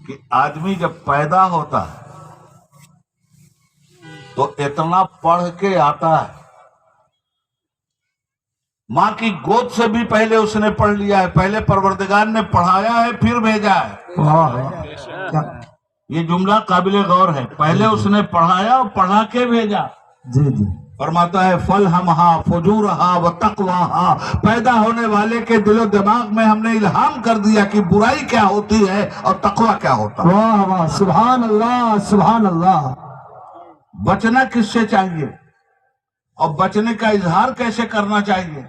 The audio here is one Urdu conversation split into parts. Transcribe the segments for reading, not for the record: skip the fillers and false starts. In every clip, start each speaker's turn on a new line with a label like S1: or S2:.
S1: کہ آدمی جب پیدا ہوتا ہے تو اتنا پڑھ کے آتا ہے، ماں کی گود سے بھی پہلے اس نے پڑھ لیا ہے، پہلے پروردگار نے پڑھایا ہے پھر بھیجا ہے۔ یہ جملہ قابل غور ہے، پہلے اس نے پڑھایا اور پڑھا کے بھیجا۔
S2: جی جی
S1: فرماتا ہے فَلْهَمْهَا فُجُورَهَا وَتَقْوَاهَا، پیدا ہونے والے کے دل و دماغ میں ہم نے الہام کر دیا کہ برائی کیا ہوتی ہے اور تقوی کیا ہوتا ہے۔
S2: واہ واہ، سبحان اللہ سبحان اللہ۔
S1: بچنا کس سے چاہیے اور بچنے کا اظہار کیسے کرنا چاہیے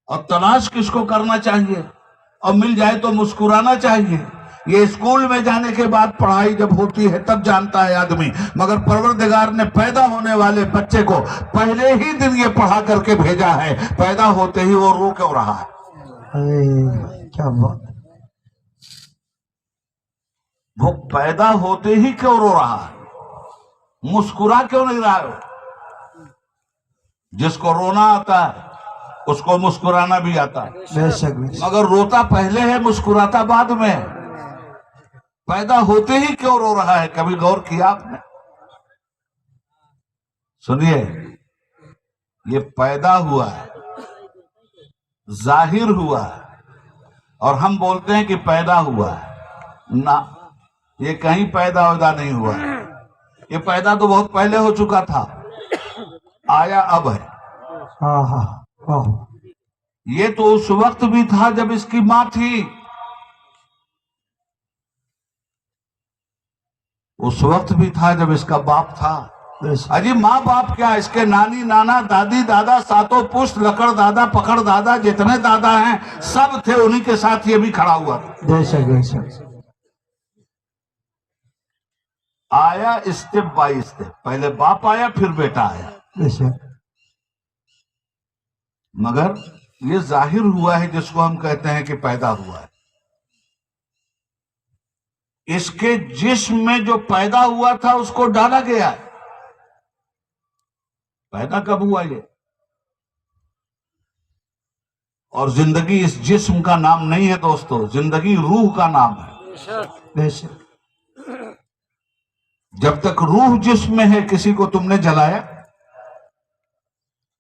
S1: اور تلاش کس کو کرنا چاہیے، اور مل جائے تو مسکرانا چاہیے، یہ اسکول میں جانے کے بعد پڑھائی جب ہوتی ہے تب جانتا ہے آدمی، مگر پروردگار نے پیدا ہونے والے بچے کو پہلے ہی دن یہ پڑھا کر کے بھیجا ہے، پیدا ہوتے ہی وہ رو کیوں رہا ہے؟
S2: کیا بات،
S1: وہ پیدا ہوتے ہی کیوں رو رہا ہے؟ مسکرا کیوں نہیں رہا ہے؟ جس کو رونا آتا ہے اس کو مسکرانا بھی آتا ہے،
S2: بے شک بے شک۔
S1: مگر روتا پہلے ہے مسکراتا بعد میں ہے۔ پیدا ہوتے ہی کیوں رو رہا ہے؟ کبھی غور کیا آپ نے؟ سنیے، یہ پیدا ہوا ہے، ظاہر ہوا ہے، اور ہم بولتے ہیں کہ پیدا ہوا ہے، نہ، یہ کہیں پیدا نہیں ہوا ہے، یہ پیدا تو بہت پہلے ہو چکا تھا، آیا اب ہے۔
S2: ہاں ہاں ہاں،
S1: یہ تو اس وقت بھی تھا جب اس کی ماں تھی، اس وقت بھی تھا جب اس کا باپ تھا۔
S2: بے شک
S1: اجی ماں باپ کیا، اس کے نانی نانا دادی دادا ساتوں پشت لکڑ دادا پکڑ دادا جتنے دادا ہیں سب تھے، انہی کے ساتھ یہ بھی کھڑا ہوا تھا۔
S2: بے شک بے شک۔
S1: آیا اسٹیپ بائی اسٹیپ، پہلے باپ آیا پھر بیٹا آیا،
S2: بے شک
S1: مگر یہ ظاہر ہوا ہے جس کو ہم کہتے ہیں کہ پیدا ہوا ہے۔ اس کے جسم میں جو پیدا ہوا تھا اس کو ڈالا گیا ہے۔ پیدا کب ہوا یہ؟ اور زندگی اس جسم کا نام نہیں ہے دوستو، زندگی روح کا نام ہے۔
S2: بے شک۔
S1: جب تک روح جسم میں ہے کسی کو تم نے جلایا،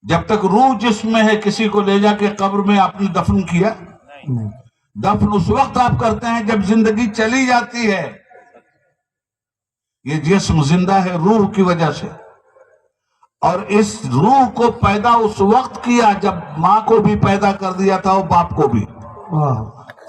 S1: جب تک روح جسم میں ہے کسی کو لے جا کے قبر میں آپ نے دفن کیا؟
S2: نہیں،
S1: دفن اس وقت آپ کرتے ہیں جب زندگی چلی جاتی ہے۔ یہ جسم زندہ ہے روح کی وجہ سے، اور اس روح کو پیدا اس وقت کیا جب ماں کو بھی پیدا کر دیا تھا اور باپ کو بھی،
S2: واہ،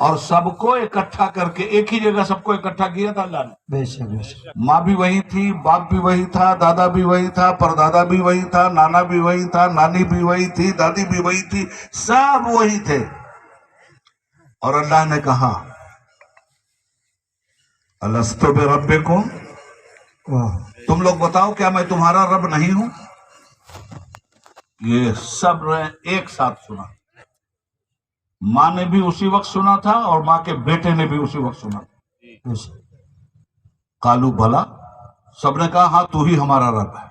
S1: اور سب کو اکٹھا کر کے ایک ہی جگہ سب کو اکٹھا کیا تھا اللہ نے۔
S2: بے شک بے شک۔
S1: ماں بھی وہی تھی، باپ بھی وہی تھا، دادا بھی وہی تھا، پردادا بھی وہی تھا، نانا بھی وہی تھا، نانی بھی وہی تھی، دادی بھی وہی تھی، سب وہی تھے، اور اللہ نے کہا الستو بربکم،
S2: واہ،
S1: تم لوگ بتاؤ کیا میں تمہارا رب نہیں ہوں؟ یہ سب نے ایک ساتھ سنا، ماں نے بھی اسی وقت سنا تھا اور ماں کے بیٹے نے بھی اسی وقت سنا تھا۔
S2: بے شک۔
S1: قالو بھلا، سب نے کہا ہاں تو ہی ہمارا رب ہے۔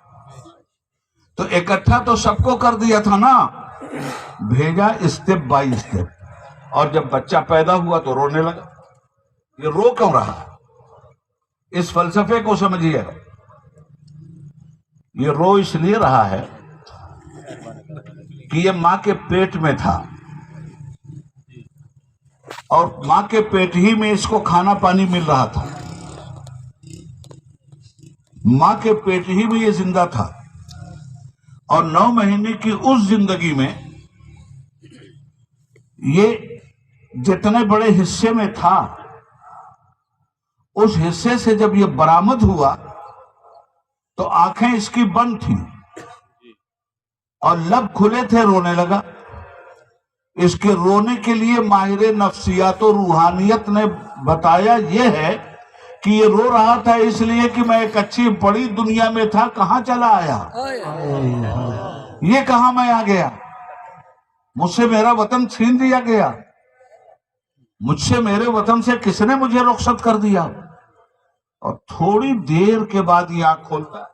S1: تو اکٹھا تو سب کو کر دیا تھا نا، بھیجا اسٹیپ بائی اسٹیپ، اور جب بچہ پیدا ہوا تو رونے لگا۔ یہ رو کیوں رہا ہے؟ اس فلسفے کو سمجھیے، یہ رو اس لیے رہا ہے کہ یہ ماں کے پیٹ میں تھا، اور ماں کے پیٹ ہی میں اس کو کھانا پانی مل رہا تھا، ماں کے پیٹ ہی میں یہ زندہ تھا، اور 9 مہینے کی اس زندگی میں یہ جتنے بڑے حصے میں تھا اس حصے سے جب یہ برآمد ہوا تو آنکھیں اس کی بند تھی اور لب کھلے تھے، رونے لگا۔ اس کے رونے کے لیے ماہر نفسیات و روحانیت نے بتایا یہ ہے کہ یہ رو رہا تھا اس لیے کہ میں ایک اچھی بڑی دنیا میں تھا، کہاں چلا آیا، یہ کہاں میں آ گیا، مجھ سے میرا وطن چھین دیا گیا، مجھ سے میرے وطن سے کس نے مجھے رخصت کر دیا۔ اور تھوڑی دیر کے بعد یہ آنکھ کھولتا ہے،